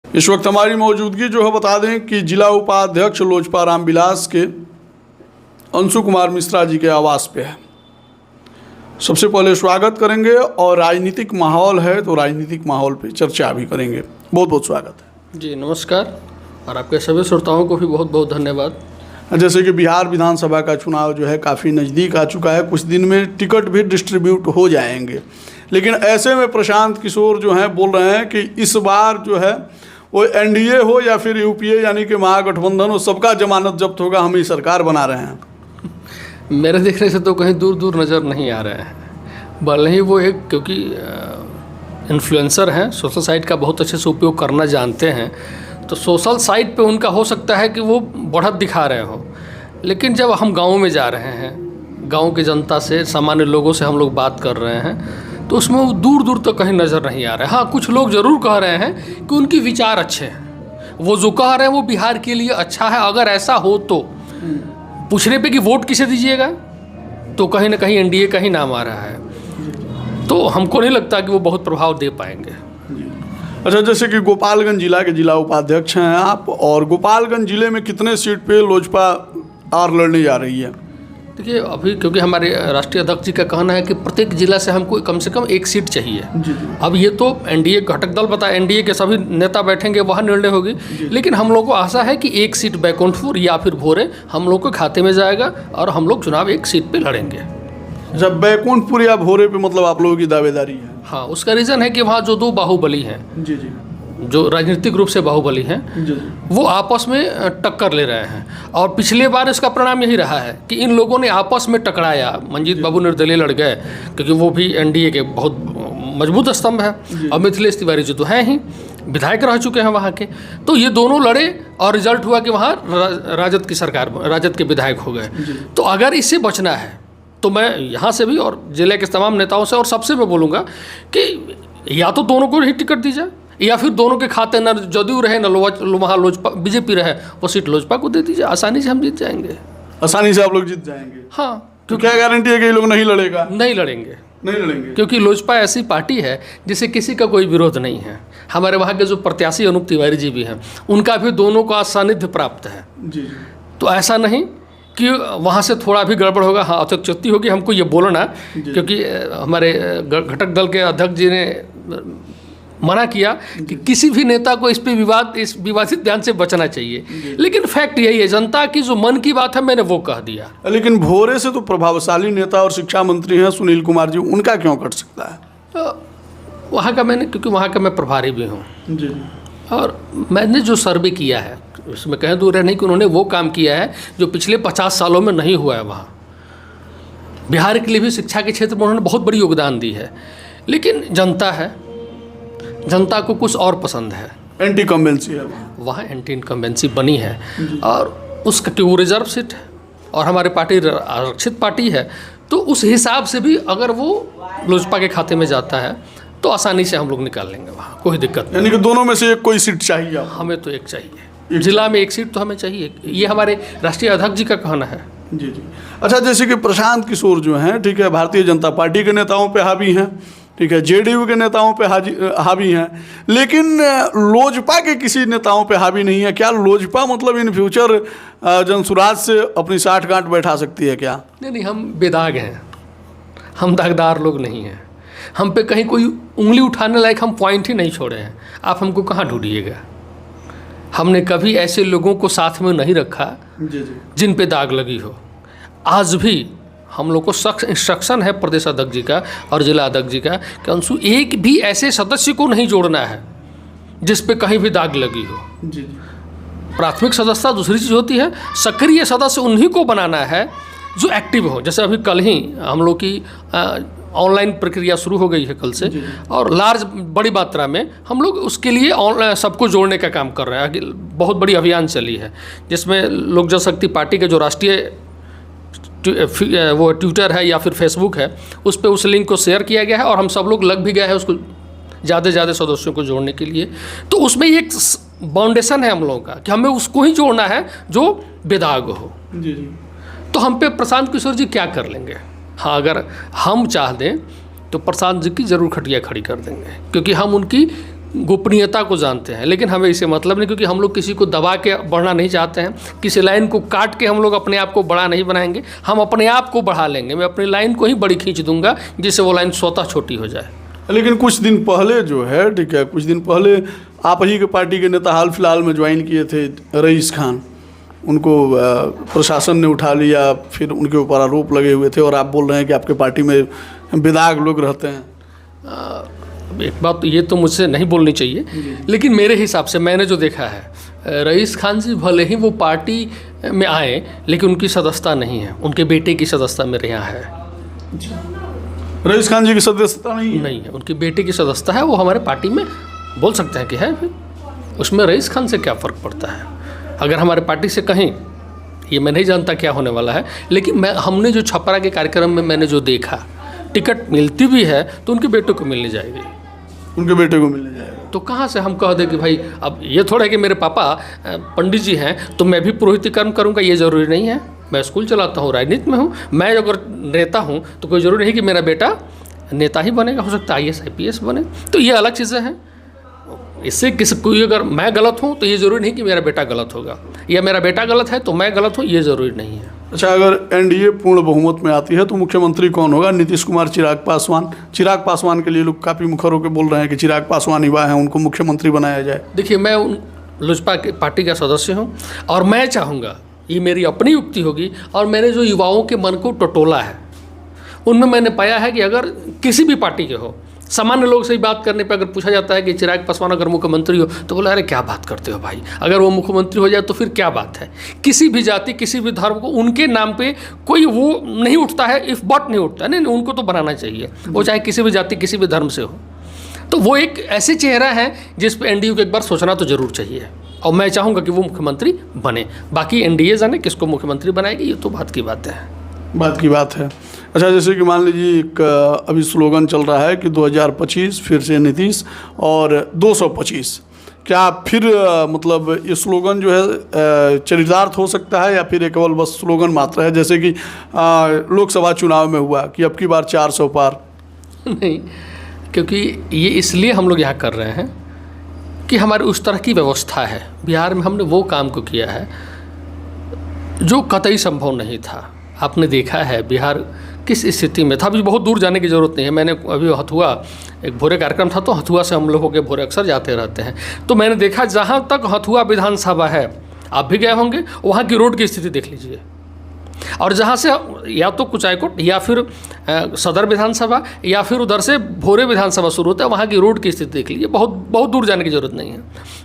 इस वक्त हमारी मौजूदगी जो है बता दें कि जिला उपाध्यक्ष लोजपा रामविलास के अंशु कुमार मिश्रा जी के आवास पे है। सबसे पहले स्वागत करेंगे और राजनीतिक माहौल है तो राजनीतिक माहौल पे चर्चा भी करेंगे। बहुत बहुत स्वागत है जी। नमस्कार और आपके सभी श्रोताओं को भी बहुत बहुत धन्यवाद। जैसे कि बिहार विधानसभा का चुनाव जो है काफ़ी नज़दीक आ चुका है, कुछ दिन में टिकट भी डिस्ट्रीब्यूट हो जाएंगे, लेकिन ऐसे में प्रशांत किशोर जो हैं बोल रहे हैं कि इस बार जो है वो एनडीए हो या फिर यूपीए यानी कि महागठबंधन हो, सबका जमानत जब्त होगा, हम ही सरकार बना रहे हैं। मेरे देखने से तो कहीं दूर दूर नज़र नहीं आ रहे हैं, भले ही वो एक क्योंकि इन्फ्लुएंसर हैं, सोशल साइट का बहुत अच्छे से उपयोग करना जानते हैं, तो सोशल साइट पे उनका हो सकता है कि वो बढ़त दिखा रहे हो, लेकिन जब हम गाँव में जा रहे हैं, गाँव की जनता से, सामान्य लोगों से हम लोग बात कर रहे हैं, तो उसमें वो दूर दूर तक कहीं नज़र नहीं आ रहा है। हाँ, कुछ लोग ज़रूर कह रहे हैं कि उनके विचार अच्छे हैं, वो जो कह रहे हैं वो बिहार के लिए अच्छा है। अगर ऐसा हो तो पूछने पे कि वोट किसे दीजिएगा, तो कहीं ना कहीं एनडीए का ही नाम आ रहा है, तो हमको नहीं लगता कि वो बहुत प्रभाव दे पाएंगे। अच्छा, जैसे कि गोपालगंज जिला के जिला उपाध्यक्ष हैं आप, और गोपालगंज जिले में कितने सीट पे लोजपा आर लड़ने जा रही है? देखिए, अभी क्योंकि हमारे राष्ट्रीय अध्यक्ष जी का कहना है कि प्रत्येक जिला से हमको कम से कम एक सीट चाहिए। अब ये तो एनडीए घटक दल बताए, एनडीए के सभी नेता बैठेंगे, वहाँ निर्णय होगी, लेकिन हम लोग को आशा है कि एक सीट बैकुंठपुर या फिर भोरे हम लोग के खाते में जाएगा और हम लोग चुनाव एक सीट पे लड़ेंगे। जब बैकुंठपुर या भोरे पे मतलब आप लोगों की दावेदारी है? हाँ, उसका रीज़न है कि वहाँ जो दो बाहुबली हैं, जी जी, जो राजनीतिक रूप से बाहुबली हैं, वो आपस में टक्कर ले रहे हैं, और पिछले बार इसका परिणाम यही रहा है कि इन लोगों ने आपस में टकराया। मंजीत बाबू निर्दलीय लड़ गए क्योंकि वो भी एनडीए के बहुत मजबूत स्तंभ है, और मिथिलेश तिवारी जी तो हैं ही, विधायक रह चुके हैं वहाँ के, तो ये दोनों लड़े और रिजल्ट हुआ कि वहाँ राजद की सरकार, राजद के विधायक हो गए। तो अगर इससे बचना है तो मैं यहाँ से भी और जिले के तमाम नेताओं से और सबसे मैं बोलूँगा कि या तो दोनों को ही टिकट दी जाए, या फिर दोनों के खाते न जदयू रहे न वहाँ लोजपा बीजेपी रहे, वो सीट लोजपा को दे दीजिए, आसानी से हम जीत जाएंगे। आसानी से आप लोग जीत जाएंगे? हाँ। तो क्या गारंटी है कि ये लोग नहीं लड़ेगा? नहीं लड़ेंगे, नहीं लड़ेंगे, क्योंकि लोजपा ऐसी पार्टी है जिसे किसी का कोई विरोध नहीं है। हमारे वहाँ के जो प्रत्याशी अनूप तिवारी जी भी हैं, उनका भी दोनों का सानिध्य प्राप्त है। जी। तो ऐसा नहीं कि वहाँ से थोड़ा भी गड़बड़ होगा, हाँ अत्युक्ति होगी, हमको ये बोलना, क्योंकि हमारे घटक दल के अध्यक्ष जी ने मना किया कि किसी भी नेता को इस विवादित बयान से बचना चाहिए, लेकिन फैक्ट यही है, जनता की जो मन की बात है मैंने वो कह दिया। लेकिन भोरे से तो प्रभावशाली नेता और शिक्षा मंत्री हैं सुनील कुमार जी, उनका क्यों कट सकता है? तो वहाँ का मैंने, क्योंकि वहाँ का मैं प्रभारी भी हूँ जी, और मैंने जो सर्वे किया है उसमें कहीं दूर है नहीं कि उन्होंने वो काम किया है जो पिछले 50 सालों में नहीं हुआ है। वहाँ बिहार के लिए भी शिक्षा के क्षेत्र में उन्होंने बहुत बड़ी योगदान दी है, लेकिन जनता है, जनता को कुछ और पसंद है, एंटी इनकम्बेंसी है वहाँ एंटी इनकम्बेंसी बनी है, और उसका वो रिजर्व सीट है और हमारी पार्टी आरक्षित पार्टी है, तो उस हिसाब से भी अगर वो लोजपा के खाते में जाता है तो आसानी से हम लोग निकाल लेंगे, वहाँ कोई दिक्कत नहीं। यानी कि दोनों में से एक कोई सीट चाहिए? हमें तो एक चाहिए, जिला में एक सीट तो हमें चाहिए, ये हमारे राष्ट्रीय अध्यक्ष जी का कहना है। जी जी। अच्छा, जैसे कि प्रशांत किशोर जो हैं, ठीक है, भारतीय जनता पार्टी के नेताओं पे हावी हैं, ठीक है, जेडीयू के नेताओं पे हावी हैं, लेकिन लोजपा के किसी नेताओं पे हावी नहीं है। क्या लोजपा मतलब इन फ्यूचर जनसुराज से अपनी साठ गांठ बैठा सकती है क्या? नहीं, हम बेदाग हैं, हम दागदार लोग नहीं हैं, हम पे कहीं कोई उंगली उठाने लायक हम पॉइंट ही नहीं छोड़े हैं। आप हमको कहाँ ढूंढिएगा? हमने कभी ऐसे लोगों को साथ में नहीं रखा जिन पे दाग लगी हो। आज भी हम लोग को सख्त इंस्ट्रक्शन है प्रदेश अध्यक्ष जी का और जिला अध्यक्ष जी का कि अंशु, एक भी ऐसे सदस्य को नहीं जोड़ना है जिस पे कहीं भी दाग लगी हो। जी। प्राथमिक सदस्यता दूसरी चीज़ होती है, सक्रिय सदस्य उन्हीं को बनाना है जो एक्टिव हो। जैसे अभी कल ही हम लोग की ऑनलाइन प्रक्रिया शुरू हो गई है कल से, और लार्ज बड़ी मात्रा में हम लोग उसके लिए ऑनलाइन सबको जोड़ने का काम कर रहे हैं। बहुत बड़ी अभियान चली है जिसमें लोक जनशक्ति पार्टी के जो राष्ट्रीय वो ट्विटर है या फिर फेसबुक है, उस पर उस लिंक को शेयर किया गया है, और हम सब लोग लग भी गए हैं उसको ज़्यादा से ज़्यादा सदस्यों को जोड़ने के लिए। तो उसमें एक बाउंडेशन है हम लोगों का कि हमें उसको ही जोड़ना है जो बेदाग हो। जी जी। तो हम पे प्रशांत किशोर जी क्या कर लेंगे? हाँ, अगर हम चाह दें तो प्रशांत जी की ज़रूर खटिया खड़ी कर देंगे, क्योंकि हम उनकी गोपनीयता को जानते हैं, लेकिन हमें इससे मतलब नहीं, क्योंकि हम लोग किसी को दबा के बढ़ना नहीं चाहते हैं, किसी लाइन को काट के हम लोग अपने आप को बड़ा नहीं बनाएंगे, हम अपने आप को बढ़ा लेंगे। मैं अपनी लाइन को ही बड़ी खींच दूंगा जिससे वो लाइन स्वतः छोटी हो जाए। लेकिन कुछ दिन पहले जो है, ठीक है, कुछ दिन पहले आप ही के पार्टी के नेता हाल फिलहाल में ज्वाइन किए थे, रईस खान, उनको प्रशासन ने उठा लिया, फिर उनके ऊपर आरोप लगे हुए थे और आप बोल रहे हैं कि आपके पार्टी में बेदाग लोग रहते हैं। एक बात ये तो मुझसे नहीं बोलनी चाहिए, लेकिन मेरे हिसाब से मैंने जो देखा है, रईस खान जी भले ही वो पार्टी में आए, लेकिन उनकी सदस्यता नहीं है, उनके बेटे की सदस्यता मेरे यहाँ है। रईस खान जी की सदस्यता नहीं है, उनकी बेटे की सदस्यता है, वो हमारे पार्टी में बोल सकते हैं कि है। उसमें रईस खान से क्या फ़र्क पड़ता है? अगर हमारे पार्टी से कहीं, ये मैं नहीं जानता क्या होने वाला है, लेकिन हमने जो छपरा के कार्यक्रम में मैंने जो देखा, टिकट मिलती भी है तो उनके बेटे को मिलने जाएगी, उनके बेटे को मिलने जाएगा। तो कहाँ से हम कह दें कि भाई अब ये थोड़ा है कि मेरे पापा पंडित जी हैं तो मैं भी पुरोहित कर्म करूँगा, ये ज़रूरी नहीं है। मैं स्कूल चलाता हूँ, राजनीति में हूँ, मैं अगर नेता हूँ तो कोई ज़रूरी नहीं कि मेरा बेटा नेता ही बनेगा, हो सकता है IAS IPS बने, तो ये अलग चीज़ें हैं। इससे कोई अगर मैं गलत हूँ तो ये ज़रूरी नहीं कि मेरा बेटा गलत होगा, या मेरा बेटा गलत है तो मैं गलत हूँ, ये ज़रूरी नहीं है। अच्छा, अगर NDA पूर्ण बहुमत में आती है तो मुख्यमंत्री कौन होगा? नीतीश कुमार, चिराग पासवान? चिराग पासवान के लिए लोग काफ़ी मुखर होकर बोल रहे हैं कि चिराग पासवान युवा हैं, उनको मुख्यमंत्री बनाया जाए। देखिए, मैं लोजपा की पार्टी का सदस्य हूँ और मैं चाहूँगा, ये मेरी अपनी युक्ति होगी, और मैंने जो युवाओं के मन को टटोला है उनमें मैंने पाया है कि अगर किसी भी पार्टी के हो, सामान्य लोग से ही बात करने पे अगर पूछा जाता है कि चिराग पासवान अगर मुख्यमंत्री हो, तो बोला अरे क्या बात करते हो भाई, अगर वो मुख्यमंत्री हो जाए तो फिर क्या बात है। किसी भी जाति, किसी भी धर्म को उनके नाम पे कोई वो नहीं उठता है, इफ बट नहीं उठता है, नहीं, उनको तो बनाना चाहिए, वो चाहे किसी भी जाति, किसी भी धर्म से हो। तो वो एक ऐसे चेहरा है जिस पे NDA को एक बार सोचना तो जरूर चाहिए, और मैं चाहूँगा कि वो मुख्यमंत्री बने। बाकी NDA जाने किसको मुख्यमंत्री बनाएगी, ये तो बात की बात है। अच्छा, जैसे कि मान लीजिए एक अभी स्लोगन चल रहा है कि 2025 फिर से नीतीश और 225, क्या फिर मतलब ये स्लोगन जो है चरितार्थ हो सकता है, या फिर ये केवल बस स्लोगन मात्र है, जैसे कि लोकसभा चुनाव में हुआ कि अब की बार 400 पार? नहीं, क्योंकि ये इसलिए हम लोग यहाँ कर रहे हैं कि हमारी उस तरह की व्यवस्था है। बिहार में हमने वो काम को किया है जो कतई संभव नहीं था। आपने देखा है बिहार किस स्थिति में था, अभी बहुत दूर जाने की ज़रूरत नहीं है। मैंने अभी हथुआ, एक भोरे कार्यक्रम था, तो हथुआ से हम लोगों के भोरे अक्सर जाते रहते हैं, तो मैंने देखा जहाँ तक हथुआ विधानसभा है, आप भी गए होंगे, वहाँ की रोड की स्थिति देख लीजिए, और जहाँ से या तो कुचायकोट या फिर सदर विधानसभा या फिर उधर से भोरे विधानसभा शुरू होता है, वहाँ की रोड की स्थिति देख लीजिए। बहुत दूर जाने की ज़रूरत नहीं है।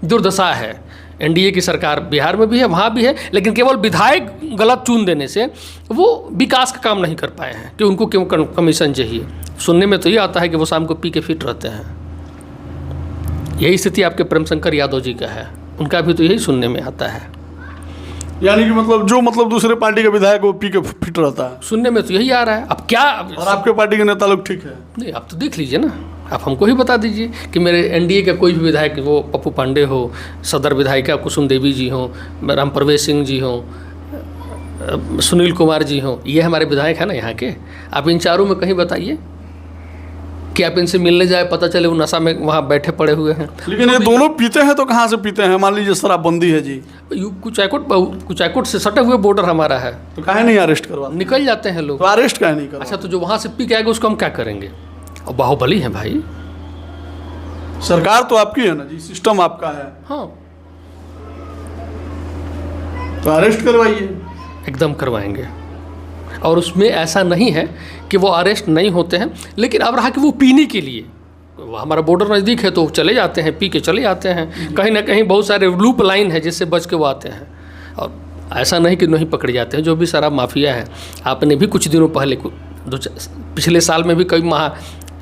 दुर्दशा है। NDA की सरकार बिहार में भी है, वहाँ भी है, लेकिन केवल विधायक गलत चुन देने से वो विकास का काम नहीं कर पाए हैं कि उनको क्यों कमीशन चाहिए। सुनने में तो ये आता है कि वो शाम को पी के फिट रहते हैं। यही स्थिति आपके प्रेम शंकर यादव जी का है, उनका भी तो यही सुनने में आता है। यानी कि मतलब दूसरे पार्टी का विधायक वो पी के फिट रहता है, सुनने में तो यही आ रहा है। अब क्या, और आपके पार्टी के नेता लोग ठीक है? नहीं, आप तो देख लीजिए ना, आप हमको ही बता दीजिए कि मेरे NDA का कोई भी विधायक, वो पप्पू पांडे हो, सदर विधायिका कुसुम देवी जी हों, राम प्रवेश सिंह जी हों, सुनील कुमार जी हों, ये हमारे विधायक हैं ना यहाँ के। आप इन चारों में कहीं बताइए कि आप इनसे मिलने जाए, पता चले वो नशा में वहाँ बैठे पड़े हुए हैं। लेकिन ये दोनों पीते हैं तो कहाँ से पीते हैं? मान लीजिए शराबबंदी है जी, कुचायकोट से सटे हुए बॉर्डर हमारा है, तो काहे नहीं अरेस्ट करवा? निकल जाते हैं लोग, तो अरेस्ट काहे नहीं करवा? अच्छा, तो जो वहाँ से पी के आएगा उसको हम क्या करेंगे? और बाहुबली है भाई, सरकार तो आपकी है ना जी, सिस्टम आपका है। हाँ, तो अरेस्ट करवाइए। एकदम करवाएंगे, और उसमें ऐसा नहीं है कि वो अरेस्ट नहीं होते हैं, लेकिन अब रहा कि वो पीने के लिए, हमारा बॉर्डर नज़दीक है तो चले जाते हैं, पी के चले जाते हैं। कहीं ना कहीं बहुत सारे लूप लाइन है जिससे बच के वो आते हैं, और ऐसा नहीं कि नहीं पकड़े जाते हैं। जो भी शराब माफिया है, आपने भी कुछ दिनों पहले, पिछले साल में भी कई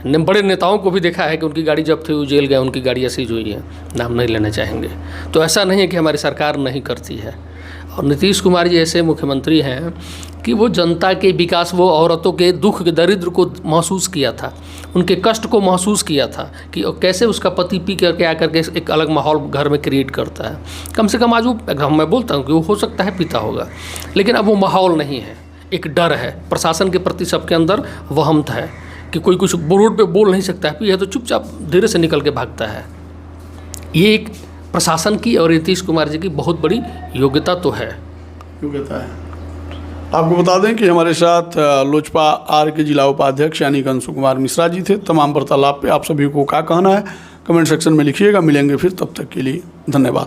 बड़े नेताओं को भी देखा है कि उनकी गाड़ी जब्त हुई, जेल गए, उनकी गाड़ियाँ सीज हुई है, नाम नहीं लेना चाहेंगे। तो ऐसा नहीं है कि हमारी सरकार नहीं करती है। और नीतीश कुमार जी ऐसे मुख्यमंत्री हैं कि वो जनता के विकास, वो औरतों के दुख के दरिद्र को महसूस किया था, उनके कष्ट को महसूस किया था कि कैसे उसका पति पी करके आकर के एक अलग माहौल घर में क्रिएट करता है। कम से कम आज वो, मैं बोलता हूँ कि वो हो सकता है पीता होगा, लेकिन अब वो माहौल नहीं है, एक डर है प्रशासन के प्रति, सबके अंदर वहमत है कि कोई कुछ रोड पे बोल नहीं सकता है, पिए तो चुपचाप धीरे से निकल के भागता है। ये एक प्रशासन की और नीतीश कुमार जी की बहुत बड़ी योग्यता तो है। योग्यता है। आपको बता दें कि हमारे साथ लोजपा आर के जिला उपाध्यक्ष यानी अंशु कुमार मिश्रा जी थे। तमाम वार्तालाप पे आप सभी को क्या कहना है कमेंट सेक्शन में लिखिएगा। मिलेंगे फिर, तब तक के लिए धन्यवाद।